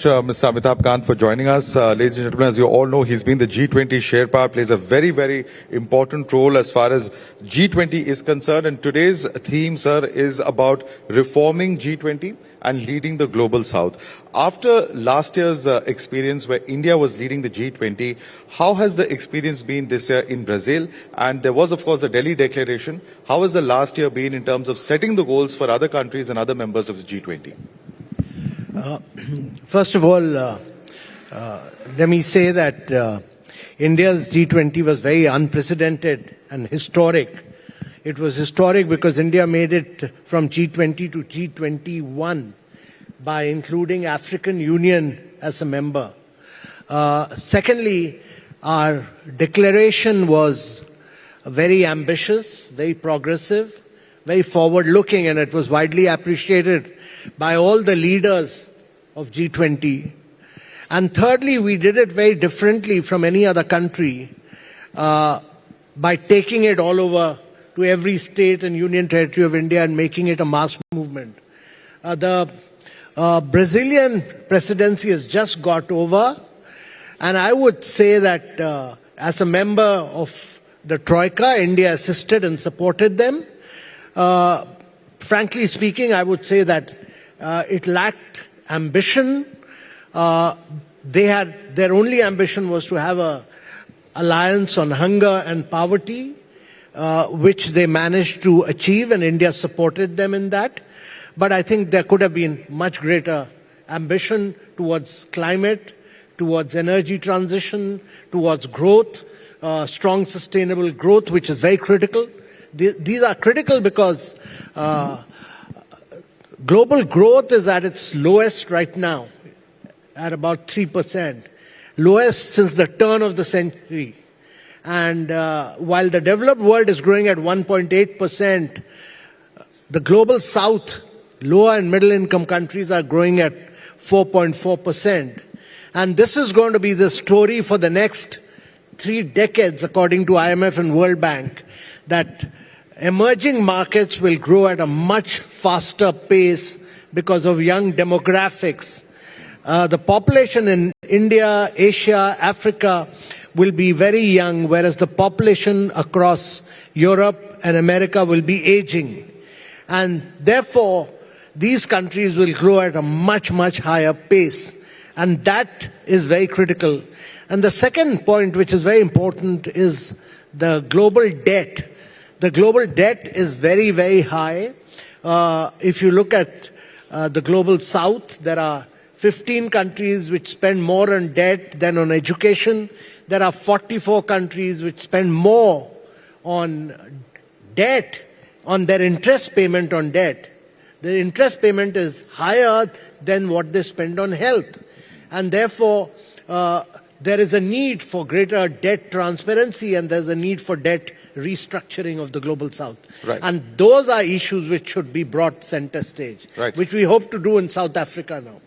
Mr. Amitabh Kant for joining us. Ladies and gentlemen, as you all know, he's been the G20 Sherpa, plays a very, very important role as far as G20 is concerned. And today's theme, sir, is about reforming G20 and leading the global south. After last year's experience where India was leading the G20, how has the experience been this year in Brazil? And there was, of course, the Delhi Declaration. How has the last year been in terms of setting the goals for other countries and other members of the G20? First of all, let me say that India's G20 was very unprecedented and historic. It was historic because India made it from G20 to G21 by including African Union as a member. Secondly, our declaration was very ambitious, very progressive, very forward-looking, and it was widely appreciated by all the leaders of G20. And thirdly, we did it very differently from any other country by taking it all over to every state and union territory of India and making it a mass movement. The Brazilian presidency has just got over, and I would say that as a member of the Troika, India assisted and supported them. Frankly speaking, I would say that it lacked ambition. Their only ambition was to have an alliance on hunger and poverty, which they managed to achieve, and India supported them in that. But I think there could have been much greater ambition towards climate, towards energy transition, towards growth, strong sustainable growth, which is very critical. These are critical because global growth is at its lowest right now, at about 3%, lowest since the turn of the century. And while the developed world is growing at 1.8%, the global south, lower and middle income countries are growing at 4.4%. And this is going to be the story for the next 3 decades, according to IMF and World Bank, that emerging markets will grow at a much faster pace because of young demographics. The population in India, Asia, Africa will be very young, whereas the population across Europe and America will be aging. And therefore, these countries will grow at a much, much higher pace. And that is very critical. And the second point, which is very important, is the global debt. The global debt is very, very high. If you look at the global south, there are 15 countries which spend more on debt than on education. There are 44 countries which spend more on debt, on their interest payment on debt. The interest payment is higher than what they spend on health. And therefore, there is a need for greater debt transparency, and there's a need for debt restructuring of the global south. Right. And those are issues which should be brought center stage, right, which we hope to do in South Africa now.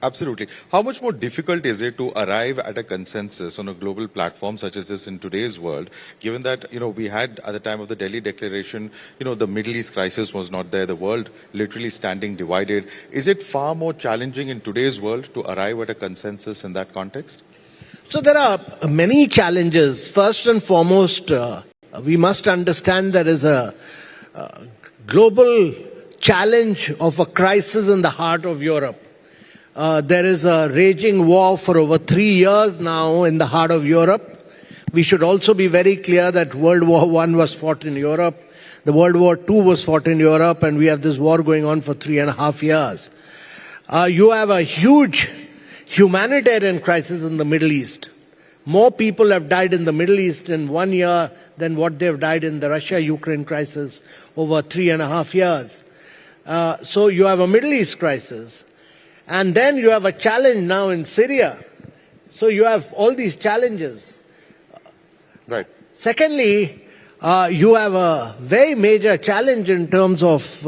Absolutely. How much more difficult is it to arrive at a consensus on a global platform such as this in today's world, given that, we had at the time of the Delhi Declaration, the Middle East crisis was not there, the world literally standing divided. Is it far more challenging in today's world to arrive at a consensus in that context? So there are many challenges. First and foremost, we must understand there is a global challenge of a crisis in the heart of Europe. There is a raging war for over 3 years now in the heart of Europe. We should also be very clear that World War I was fought in Europe. The World War II was fought in Europe, and we have this war going on for 3.5 years. You have a huge humanitarian crisis in the Middle East. More people have died in the Middle East in 1 year than what they've died in the Russia-Ukraine crisis over 3.5 years. So you have a Middle East crisis. And then you have a challenge now in Syria. So you have all these challenges. Right. Secondly, you have a very major challenge in terms of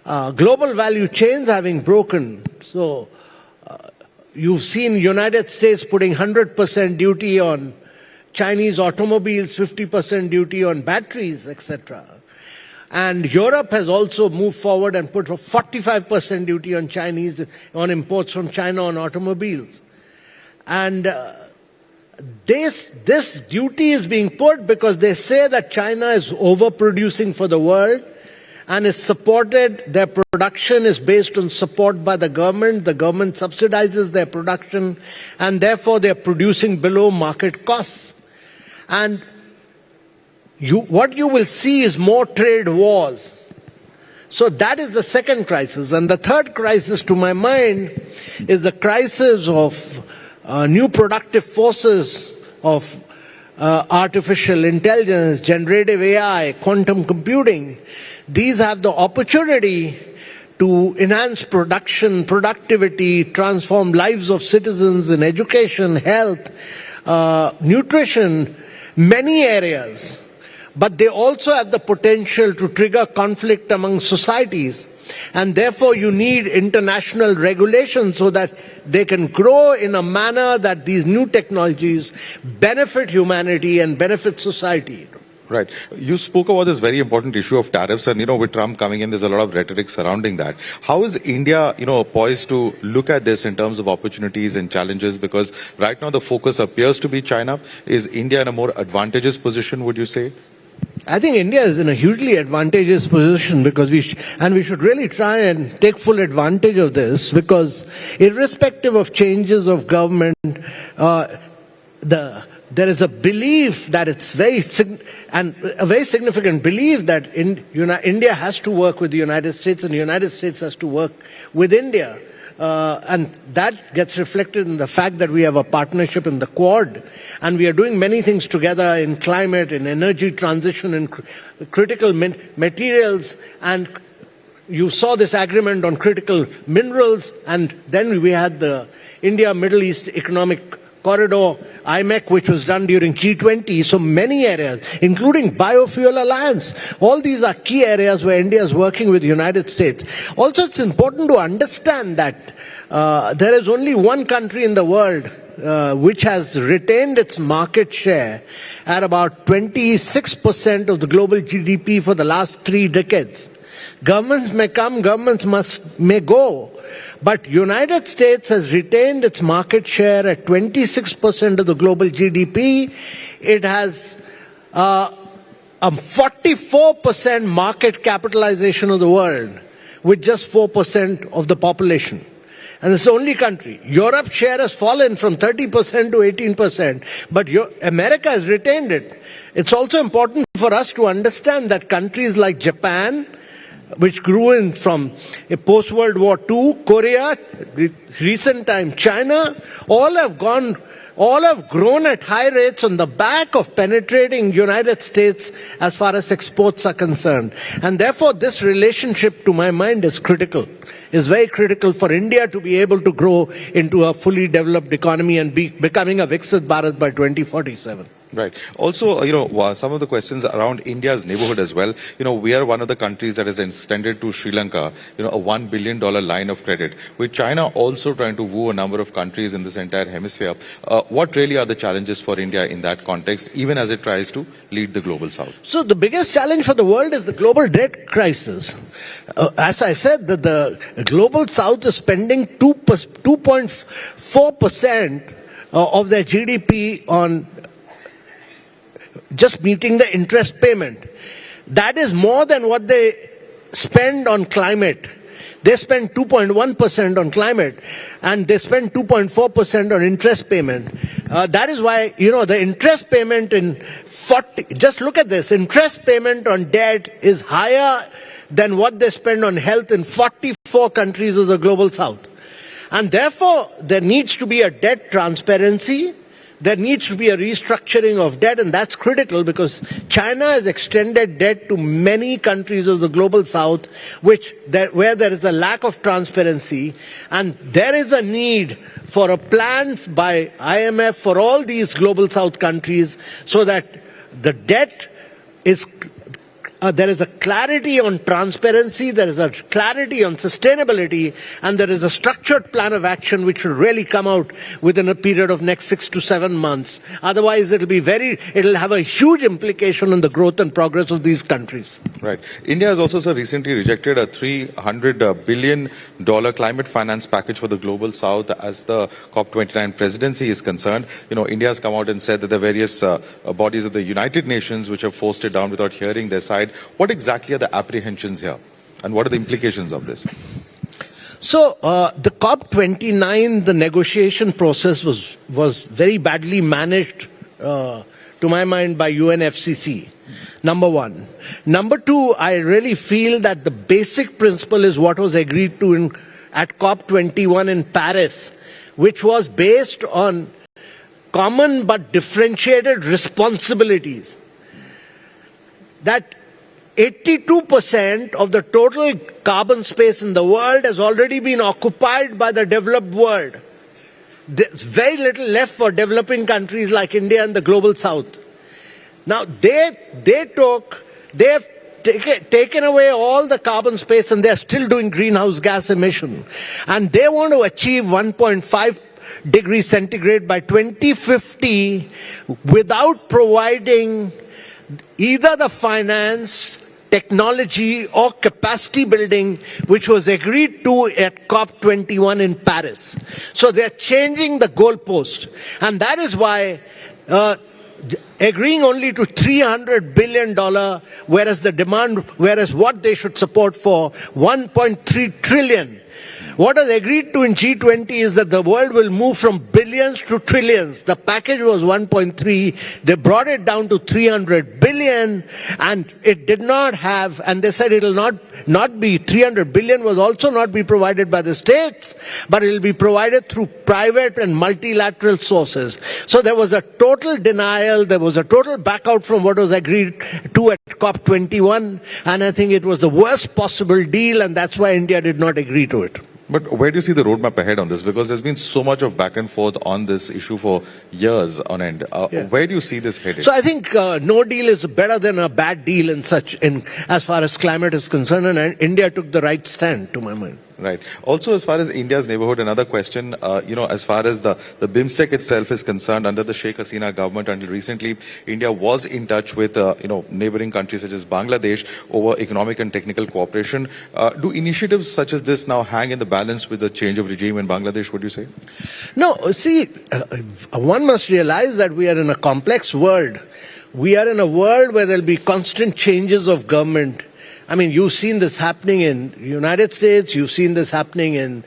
global value chains having broken. So you've seen United States putting 100% duty on Chinese automobiles, 50% duty on batteries, etc. And Europe has also moved forward and put a 45% duty on imports from China on automobiles. And this duty is being put because they say that China is overproducing for the world and is supported, their production is based on support by the government subsidizes their production, and therefore they're producing below market costs. And what you will see is more trade wars. So that is the second crisis. And the third crisis, to my mind, is the crisis of new productive forces of artificial intelligence, generative AI, quantum computing. These have the opportunity to enhance production, productivity, transform lives of citizens in education, health, nutrition, many areas. But they also have the potential to trigger conflict among societies. And therefore you need international regulation so that they can grow in a manner that these new technologies benefit humanity and benefit society. Right. You spoke about this very important issue of tariffs, and with Trump coming in, there's a lot of rhetoric surrounding that. How is India, poised to look at this in terms of opportunities and challenges? Because right now the focus appears to be China. Is India in a more advantageous position, would you say? I think India is in a hugely advantageous position because we should really try and take full advantage of this, because irrespective of changes of government, there is a belief that it's a very significant belief that India has to work with the United States and the United States has to work with India. And that gets reflected in the fact that we have a partnership in the Quad, and we are doing many things together in climate, in energy transition, in critical materials, and you saw this agreement on critical minerals, and then we had the India-Middle East Economic Corridor, IMEC, which was done during G20. So many areas, including Biofuel Alliance. All these are key areas where India is working with the United States. Also, it's important to understand that there is only one country in the world which has retained its market share at about 26% of the global GDP for the last 3 decades. Governments may come, governments may go. But United States has retained its market share at 26% of the global GDP. It has a 44% market capitalization of the world with just 4% of the population. And it's the only country. Europe's share has fallen from 30% to 18%, but America has retained it. It's also important for us to understand that countries like Japan, which grew from a post-World War II, Korea, recent time China, all have grown at high rates on the back of penetrating United States as far as exports are concerned. And therefore this relationship, to my mind, is very critical for India to be able to grow into a fully developed economy and becoming a Viksit Bharat by 2047. Right. Also, some of the questions around India's neighborhood as well. We are one of the countries that has extended to Sri Lanka, a $1 billion line of credit, with China also trying to woo a number of countries in this entire hemisphere. What really are the challenges for India in that context, even as it tries to lead the global south? So the biggest challenge for the world is the global debt crisis. As I said, that the global south is spending 2.4% of their GDP on just meeting the interest payment. That is more than what they spend on climate. They spend 2.1% on climate, and they spend 2.4% on interest payment. That is why, the interest payment just look at this, interest payment on debt is higher than what they spend on health in 44 countries of the global south. And therefore, there needs to be a debt transparency. There needs to be a restructuring of debt, and that's critical because China has extended debt to many countries of the global south where there is a lack of transparency, and there is a need for a plan by IMF for all these global south countries so that the debt is there is a clarity on transparency, there is a clarity on sustainability, and there is a structured plan of action which should really come out within a period of next 6 to 7 months. Otherwise, it'll have a huge implication on the growth and progress of these countries. Right. India has also, sir, recently rejected a $300 billion climate finance package for the Global South as the COP29 presidency is concerned. India has come out and said that the various bodies of the United Nations which have forced it down without hearing their side. What exactly are the apprehensions here? And what are the implications of this? So the COP29, the negotiation process was very badly managed, to my mind, by UNFCCC. Number one. Number two, I really feel that the basic principle is what was agreed to at COP21 in Paris, which was based on common but differentiated responsibilities. That 82% of the total carbon space in the world has already been occupied by the developed world. There's very little left for developing countries like India and the Global South. Now, they have taken away all the carbon space and they're still doing greenhouse gas emission. And they want to achieve 1.5 degrees centigrade by 2050 without providing either the finance, technology or capacity building which was agreed to at COP21 in Paris. So they're changing the goalpost. And that is why agreeing only to $300 billion, whereas what they should support for 1.3 trillion. What was agreed to in G20 is that the world will move from billions to trillions. The package was 1.3. They brought it down to 300 billion and it did not have, and they said it will not be, 300 billion was also not be provided by the states, but it will be provided through private and multilateral sources. So there was a total denial, there was a total back out from what was agreed to at COP21, and I think it was the worst possible deal, and that's why India did not agree to it. But where do you see the roadmap ahead on this? Because there's been so much of back and forth on this issue for years on end. Where do you see this headed? So I think no deal is better than a bad deal as far as climate is concerned, and India took the right stand, to my mind. Right. Also, as far as India's neighborhood, another question, as far as the BIMSTEC itself is concerned, under the Sheikh Hasina government until recently, India was in touch with, neighboring countries such as Bangladesh over economic and technical cooperation. Do initiatives such as this now hang in the balance with the change of regime in Bangladesh, would you say? No, see, one must realize that we are in a complex world. We are in a world where there will be constant changes of government. I mean, you've seen this happening in the United States, you've seen this happening in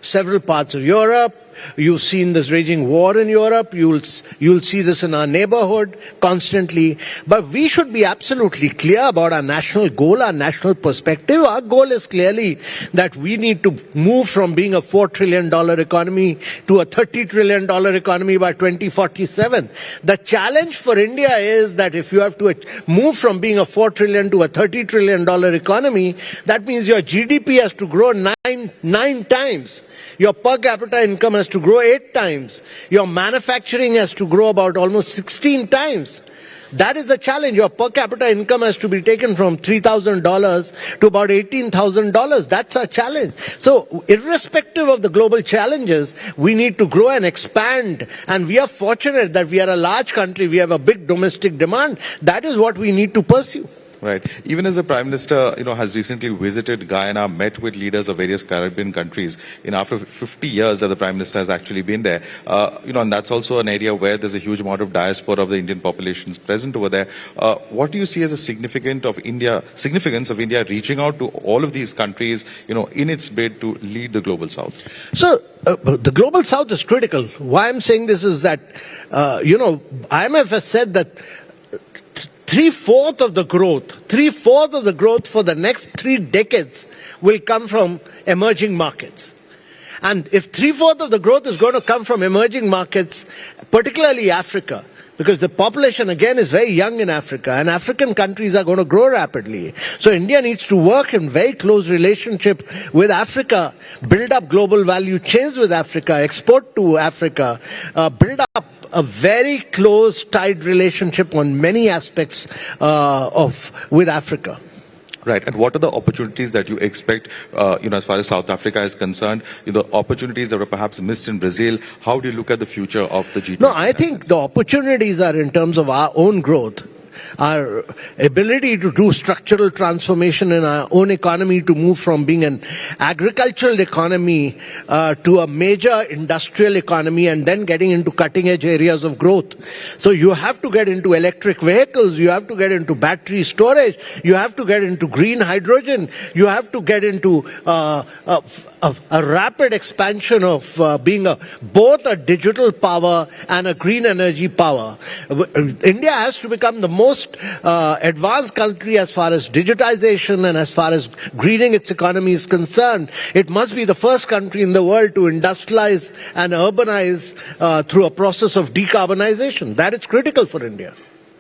several parts of Europe, you've seen this raging war in Europe, you'll see this in our neighborhood constantly. But we should be absolutely clear about our national goal, our national perspective. Our goal is clearly that we need to move from being a $4 trillion economy to a $30 trillion economy by 2047. The challenge for India is that if you have to move from being a $4 trillion to a $30 trillion economy, that means your GDP has to grow nine times. Your per capita income has to grow 8 times. Your manufacturing has to grow about almost 16 times. That is the challenge. Your per capita income has to be taken from $3,000 to about $18,000. That's our challenge. So, irrespective of the global challenges, we need to grow and expand. And we are fortunate that we are a large country. We have a big domestic demand. That is what we need to pursue. Right. Even as the Prime Minister, has recently visited Guyana, met with leaders of various Caribbean countries, after 50 years that the Prime Minister has actually been there, and that's also an area where there's a huge amount of diaspora of the Indian populations present over there. What do you see as a significance of India reaching out to all of these countries, in its bid to lead the Global South? So, the Global South is critical. Why I'm saying this is that, IMF has said that three-fourths of the growth for the next 3 decades will come from emerging markets. And if three-fourths of the growth is going to come from emerging markets, particularly Africa, because the population again is very young in Africa and African countries are going to grow rapidly. So India needs to work in very close relationship with Africa, build up global value chains with Africa, export to Africa, build up a very close, tight relationship on many aspects with Africa. Right. And what are the opportunities that you expect, as far as South Africa is concerned, the opportunities that were perhaps missed in Brazil? How do you look at the future of the G20? No, I think the opportunities are in terms of our own growth, our ability to do structural transformation in our own economy, to move from being an agricultural economy to a major industrial economy, and then getting into cutting edge areas of growth. So you have to get into electric vehicles, you have to get into battery storage, you have to get into green hydrogen, you have to get into a rapid expansion of being both a digital power and a green energy power. India has to become the most advanced country as far as digitization and as far as greening its economy is concerned. It must be the first country in the world to industrialize and urbanize through a process of decarbonization. That is critical for India.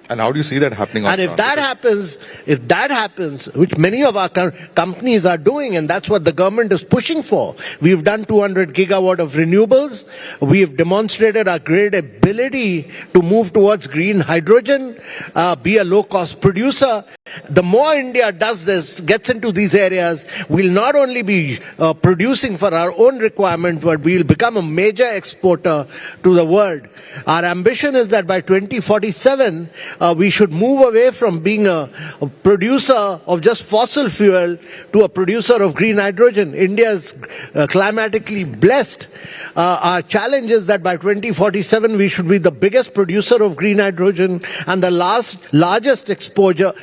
And how do you see that happening? And if that happens, which many of our companies are doing, and that's what the government is pushing for. We've done 200 gigawatt of renewables. We have demonstrated our great ability to move towards green hydrogen, be a low-cost producer. The more India does this, gets into these areas, we'll not only be producing for our own requirement, but we'll become a major exporter to the world. Our ambition is that by 2047, we should move away from being a producer of just fossil fuel to a producer of green hydrogen. India is climatically blessed. Our challenge is that by 2047 we should be the biggest producer of green hydrogen and the largest exporter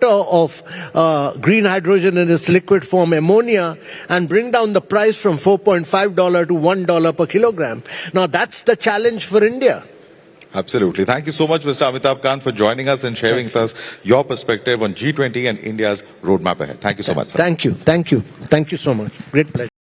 of green hydrogen in its liquid form, ammonia, and bring down the price from $4.5 to $1 per kilogram. Now that's the challenge for India. Absolutely. Thank you so much, Mr. Amitabh Kant, for joining us and sharing with us your perspective on G20 and India's roadmap ahead. Thank you so much, sir. Thank you. Thank you. Thank you so much. Great pleasure.